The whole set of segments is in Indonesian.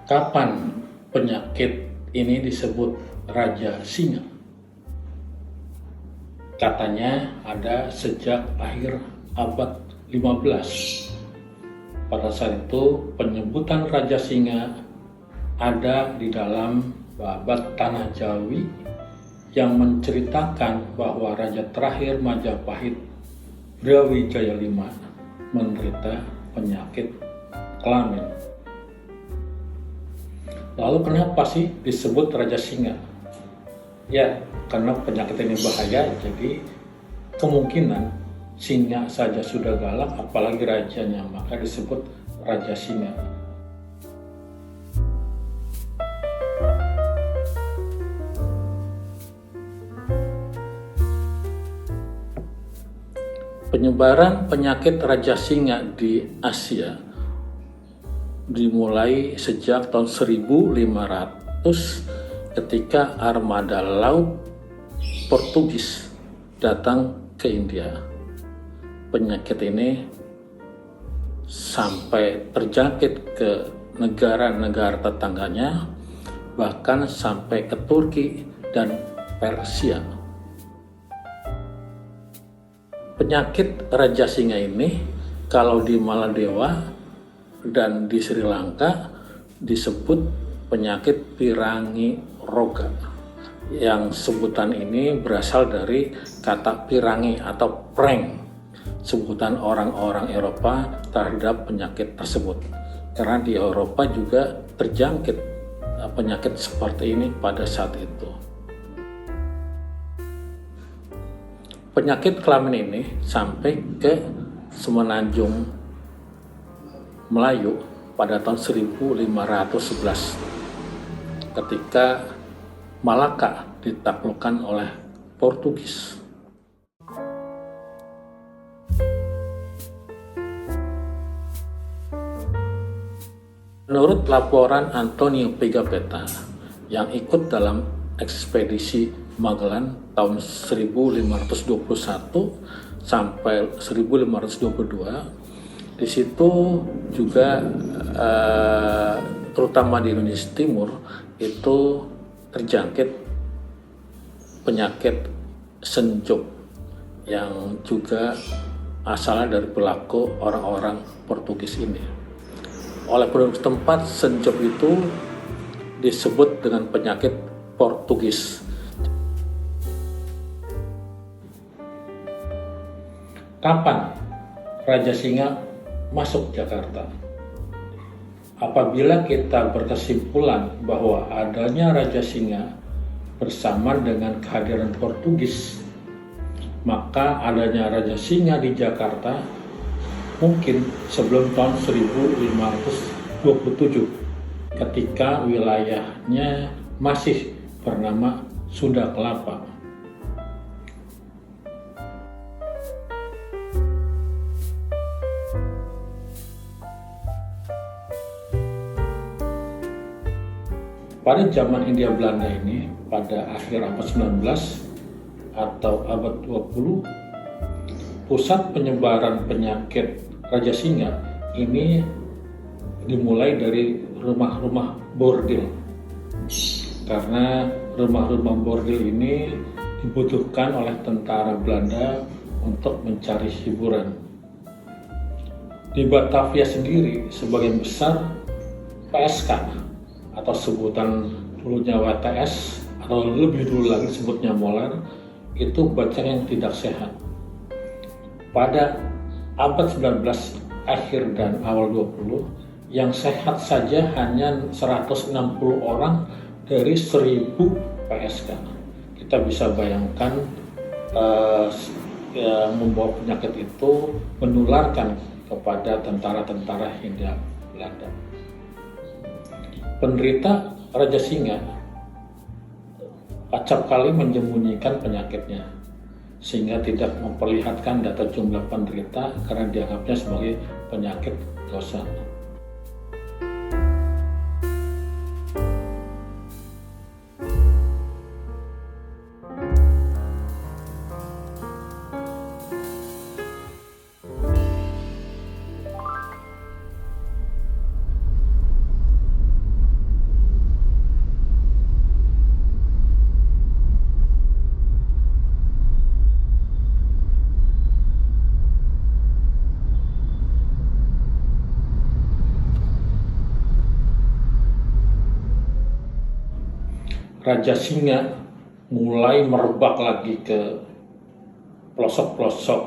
Kapan penyakit ini disebut Raja Singa? Katanya ada sejak akhir abad 15. Pada saat itu penyebutan Raja Singa ada di dalam babat Tanah Jawi yang menceritakan bahwa Raja terakhir Majapahit Brawijaya V menderita penyakit kelamin. Lalu kenapa sih disebut Raja Singa? Ya, karena penyakit ini bahaya, jadi kemungkinan singa saja sudah galak, apalagi rajanya, maka disebut Raja Singa. Penyebaran penyakit Raja Singa di Asia dimulai sejak tahun 1500 ketika armada laut Portugis datang ke India. Penyakit ini sampai terjangkit ke negara-negara tetangganya, bahkan sampai ke Turki dan Persia. Penyakit Raja Singa ini kalau di Maladewa dan di Sri Lanka disebut penyakit pirangi roga, yang sebutan ini berasal dari kata pirangi atau prank, sebutan orang-orang Eropa terhadap penyakit tersebut, karena di Eropa juga terjangkit penyakit seperti ini pada saat itu. Penyakit kelamin ini sampai ke Semenanjung Melayu pada tahun 1511 ketika Malaka ditaklukkan oleh Portugis. Menurut laporan Antonio Pigafetta yang ikut dalam ekspedisi Magellan tahun 1521 sampai 1522, di situ juga terutama di Indonesia Timur itu terjangkit penyakit senjok yang juga asalnya dari perilaku orang-orang Portugis ini. Oleh penduduk setempat, senjok itu disebut dengan penyakit Portugis. Kapan Raja Singa masuk Jakarta? Apabila kita berkesimpulan bahwa adanya Raja Singa bersamaan dengan kehadiran Portugis, maka adanya Raja Singa di Jakarta mungkin sebelum tahun 1527 ketika wilayahnya masih bernama Sunda Kelapa. Pada zaman Hindia Belanda ini, pada akhir abad 19 atau abad 20, pusat penyebaran penyakit Raja Singa ini dimulai dari rumah-rumah bordil. Karena rumah-rumah bordil ini dibutuhkan oleh tentara Belanda untuk mencari hiburan. Di Batavia sendiri, sebagian besar PSK atau sebutan dulunya WTS atau lebih dulu lagi sebutnya moler, itu bacaan yang tidak sehat. Pada abad 19 akhir dan awal 20, yang sehat saja hanya 160 orang dari 1000 PSK. Kita bisa bayangkan membawa penyakit itu menularkan kepada tentara-tentara Hindia Belanda. Penderita Raja Singa acap kali menyembunyikan penyakitnya, sehingga tidak memperlihatkan data jumlah penderita karena dianggapnya sebagai penyakit dosa. Raja Singa mulai merebak lagi ke pelosok-pelosok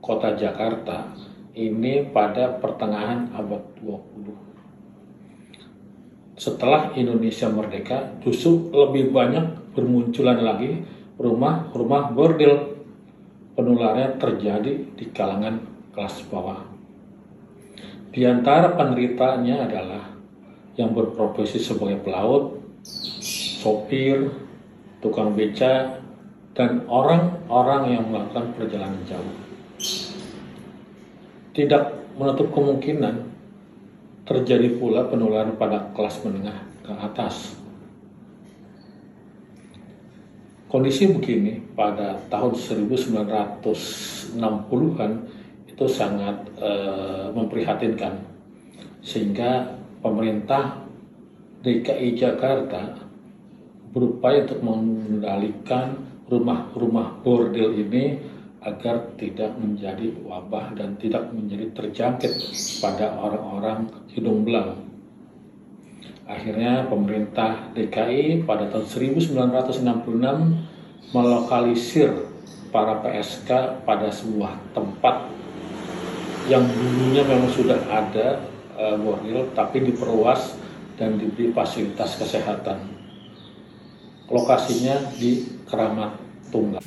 kota Jakarta ini pada pertengahan abad 20. Setelah Indonesia merdeka, justru lebih banyak bermunculan lagi rumah-rumah bordil. Penularannya terjadi di kalangan kelas bawah. Di antara penderitanya adalah yang berprofesi sebagai pelaut, sopir, tukang beca, dan orang-orang yang melakukan perjalanan jauh. Tidak menutup kemungkinan terjadi pula penularan pada kelas menengah ke atas. Kondisi begini pada tahun 1960-an itu sangat memprihatinkan, sehingga pemerintah DKI Jakarta berupaya untuk mengendalikan rumah-rumah bordil ini agar tidak menjadi wabah dan tidak menjadi terjangkit pada orang-orang hidung belang. Akhirnya pemerintah DKI pada tahun 1966 melokalisir para PSK pada sebuah tempat yang dulunya memang sudah ada bordil, tapi diperluas dan diberi fasilitas kesehatan. Lokasinya di Keramat Tunggal.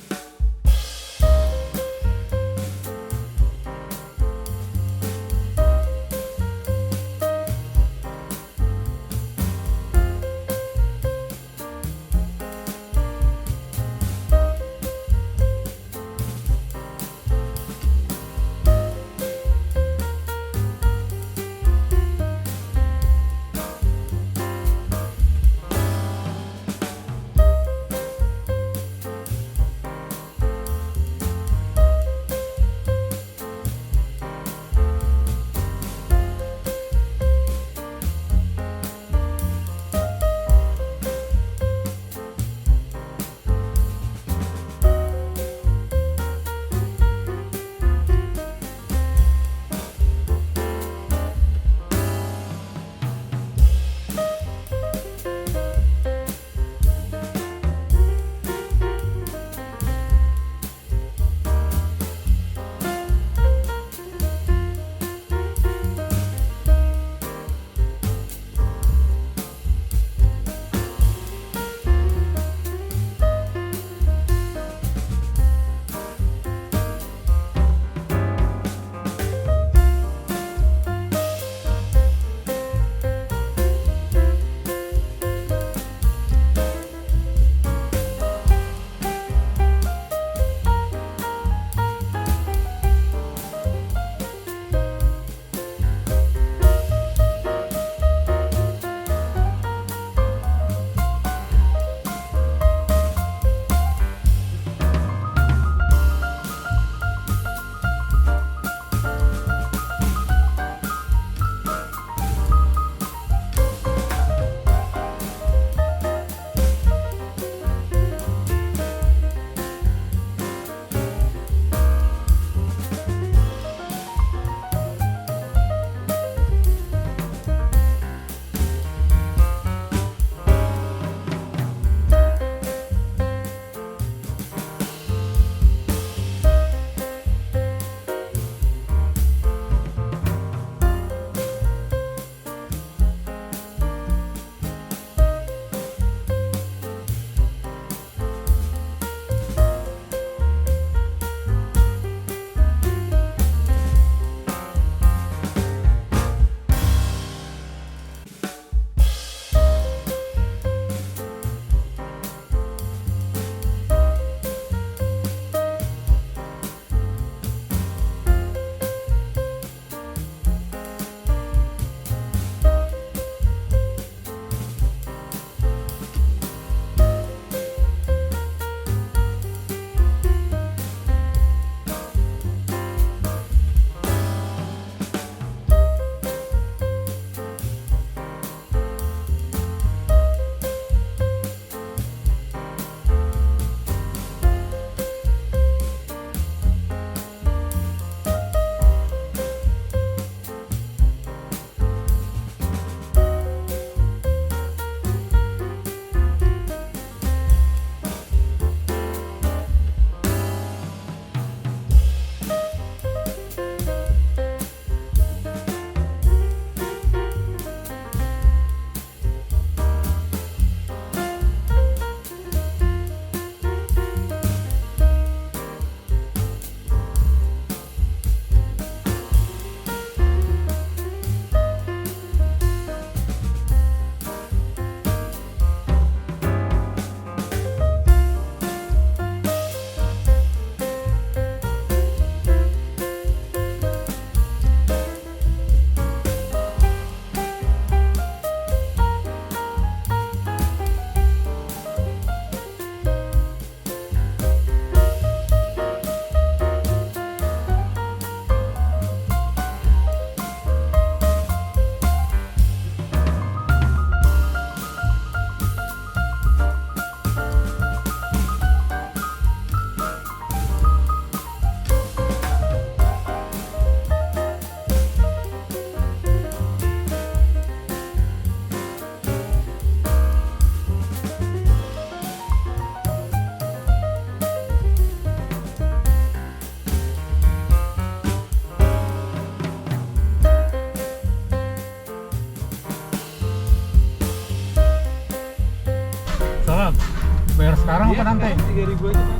Bayar sekarang apa nanti? 3.000 aja Pak.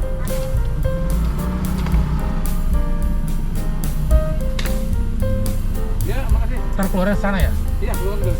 Ya, makasih. Ntar keluarnya sana ya? Iya, keluar dulu.